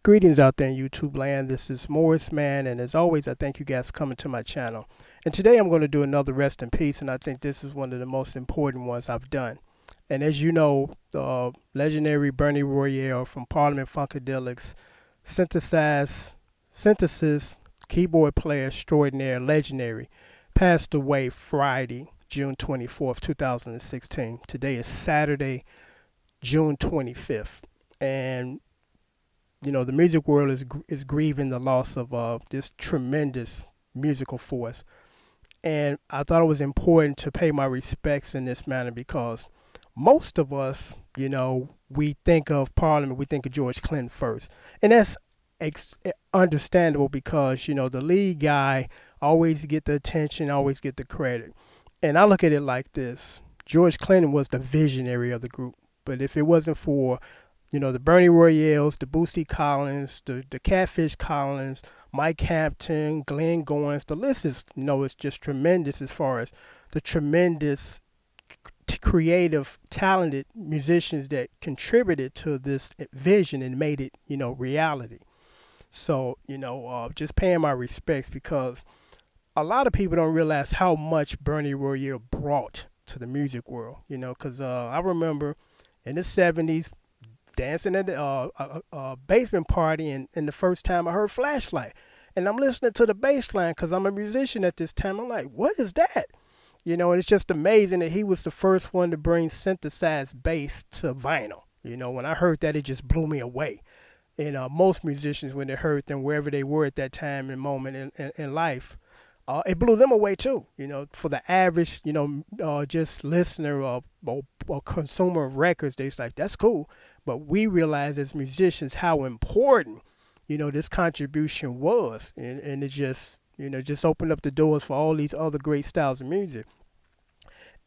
Greetings out there in YouTube land. This is Morris Man, and as always, I thank you guys for coming to my channel. And today I'm going to do another rest in peace, and I think this is one of the most important ones I've done. And as you know, the legendary Bernie Worrell from Parliament Funkadelics, synthesis, keyboard player extraordinaire, legendary, passed away Friday, June 24th, 2016. Today is Saturday, June 25th. And you know, the music world is grieving the loss of this tremendous musical force. And I thought it was important to pay my respects in this manner because most of us, you know, we think of Parliament, we think of George Clinton first. And that's understandable because, you know, the lead guy always get the attention, always get the credit. And I look at it like this. George Clinton was the visionary of the group. But if it wasn't for you know, the Bernie Royales, the Boosie Collins, the Catfish Collins, Mike Hampton, Glenn Goins. The list is, you know, it's just tremendous as far as the tremendous creative, talented musicians that contributed to this vision and made it, you know, reality. So, you know, just paying my respects because a lot of people don't realize how much Bernie Royale brought to the music world, you know, because I remember in the 70s, dancing at the basement party, and the first time I heard Flashlight. And I'm listening to the bass line because I'm a musician at this time. I'm like, what is that? You know, and it's just amazing that he was the first one to bring synthesized bass to vinyl. You know, when I heard that, it just blew me away. And most musicians, when they heard them, wherever they were at that time and moment in life, it blew them away too. You know, for the average, you know, just listener or consumer of records, they're like, that's cool. But we realize as musicians how important, you know, this contribution was. And it just, you know, just opened up the doors for all these other great styles of music.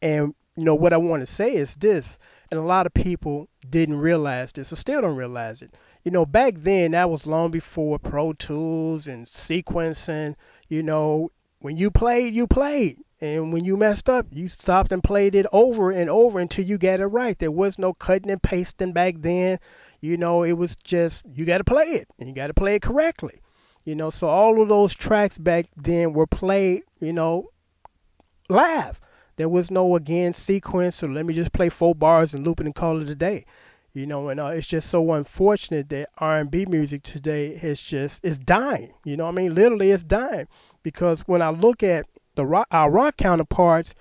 And, you know, what I want to say is this, and a lot of people didn't realize this or still don't realize it. You know, back then, that was long before Pro Tools and sequencing. You know, when you played, you played. And when you messed up, you stopped and played it over and over until you got it right. There was no cutting and pasting back then. You know, it was just, you got to play it, and you got to play it correctly. You know, so all of those tracks back then were played, you know, live. There was no, again, sequence, or let me just play 4 bars and loop it and call it a day. You know, and it's just so unfortunate that R&B music today is dying. You know what I mean? Literally, it's dying. Because when I look at our rock counterparts,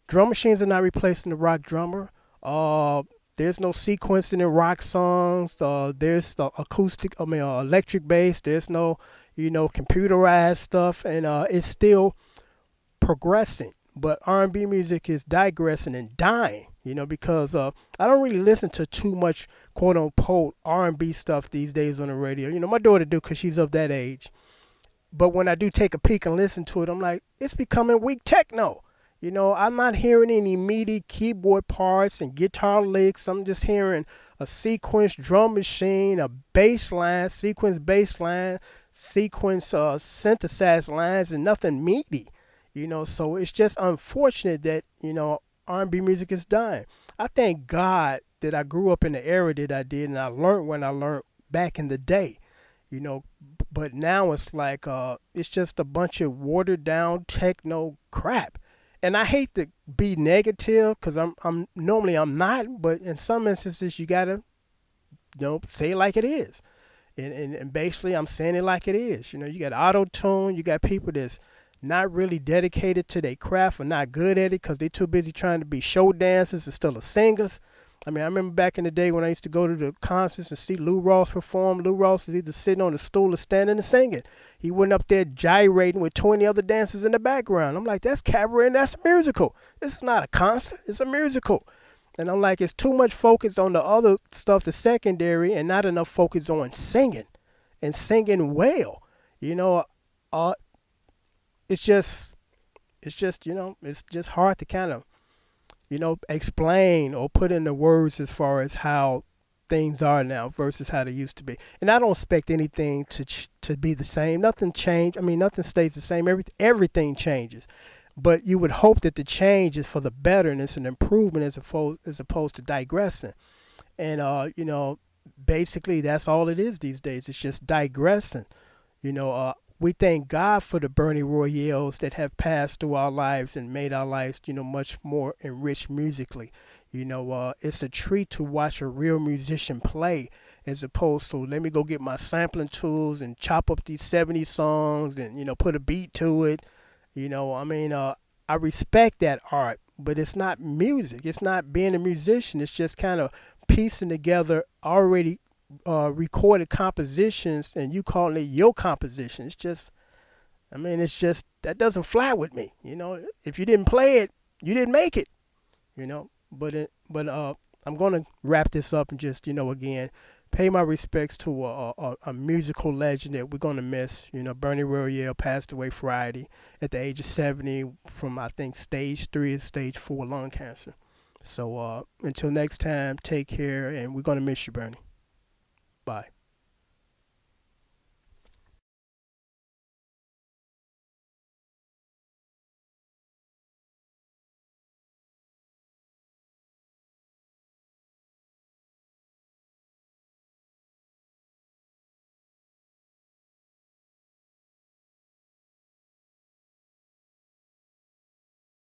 drum machines are not replacing the rock drummer. There's no sequencing in rock songs. There's the electric bass. There's no, you know, computerized stuff, and it's still progressing. But R&B music is digressing and dying, you know, because I don't really listen to too much quote unquote R&B stuff these days on the radio. You know, my daughter do because she's of that age. But when I do take a peek and listen to it, I'm like, it's becoming weak techno. You know, I'm not hearing any meaty keyboard parts and guitar licks. I'm just hearing a sequence drum machine, a bass line, sequence bass line, sequence synthesized lines, and nothing meaty. You know, so it's just unfortunate that, you know, R&B music is dying. I thank God that I grew up in the era that I did, and I learned when I learned back in the day. You know, but now it's like it's just a bunch of watered down techno crap. And I hate to be negative because I'm normally I'm not, but in some instances you gotta, you know, say it like it is. And basically I'm saying it like it is. You know, you got auto tune, you got people that's not really dedicated to their craft or not good at it because they're too busy trying to be show dancers instead of singers. I mean, I remember back in the day when I used to go to the concerts and see Lou Ross perform. Lou Ross was either sitting on a stool or standing and singing. He went up there gyrating with 20 other dancers in the background. I'm like, that's cabaret and that's a musical. This is not a concert. It's a musical. And I'm like, it's too much focus on the other stuff, the secondary, and not enough focus on singing and singing well. You know, it's just, you know, it's just hard to kind of, you know, explain or put in the words as far as how things are now versus how they used to be. And I don't expect anything to be the same. Nothing changed. I mean, nothing stays the same. Everything changes. But you would hope that the change is for the better and it's an improvement as opposed to digressing. And, you know, basically that's all it is these days. It's just digressing. We thank God for the Bernie Royales that have passed through our lives and made our lives, much more enriched musically. It's a treat to watch a real musician play as opposed to let me go get my sampling tools and chop up these 70 songs and, put a beat to it. I respect that art, but it's not music. It's not being a musician. It's just kind of piecing together already recorded compositions and you calling it your composition. It's just that doesn't fly with me. If you didn't play it, you didn't make it. But I'm gonna wrap this up and just again pay my respects to a musical legend that we're gonna miss. Bernie Royale passed away Friday at the age of 70 from I think stage 3 and stage 4 lung cancer. So until next time, take care, and we're gonna miss you, Bernie. Bye.